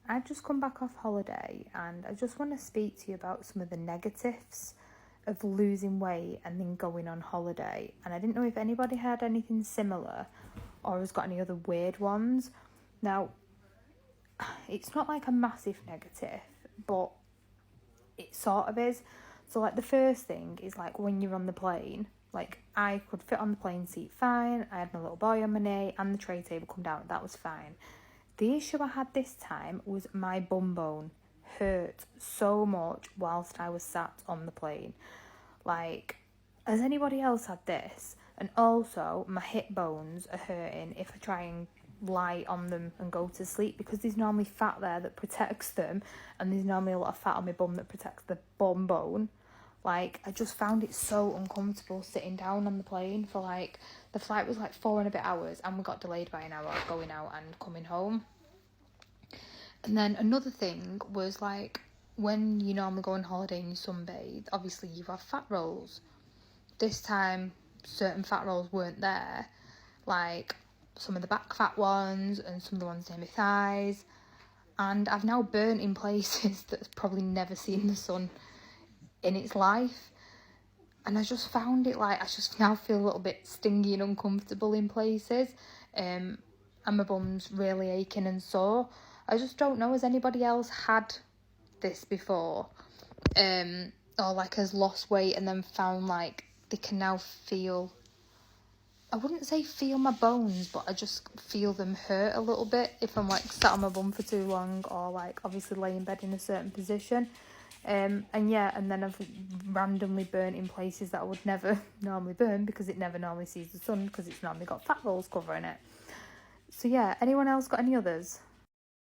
I've just come back off holiday and I just want to speak to you about some of the negatives of losing weight and then going on holiday. And I didn't know if anybody had anything similar or has got any other weird ones. Now, it's not like a massive negative, but it sort of is. So like the first thing is like when you're on the plane, like I could fit on the plane seat fine. I had my little boy on my knee and the tray table come down. That was fine. The issue I had this time was my bum bone hurt so much whilst I was sat on the plane. Like, has anybody else had this? And also, my hip bones are hurting if I try and lie on them and go to sleep, because there's normally fat there that protects them, and there's normally a lot of fat on my bum that protects the bum bone. Like, I just found it so uncomfortable sitting down on the plane for like, the flight was like 4 and a bit hours and we got delayed by an hour going out and coming home. And then another thing was like, when you normally go on holiday and you sunbathe, obviously you have fat rolls. This time, certain fat rolls weren't there. Like, some of the back fat ones and some of the ones near my thighs. And I've now burnt in places that's probably never seen the sun in its life. And I just found it like, I just now feel a little bit stingy and uncomfortable in places. And my bum's really aching and sore. I just don't know, has anybody else had this before? Or like has lost weight and then found like they can now feel, I wouldn't say feel my bones, but I just feel them hurt a little bit if I'm like sat on my bum for too long, or like obviously lay in bed in a certain position. And then I've randomly burnt in places that I would never normally burn, because it never normally sees the sun, because it's normally got fat rolls covering it. So yeah, anyone else got any others?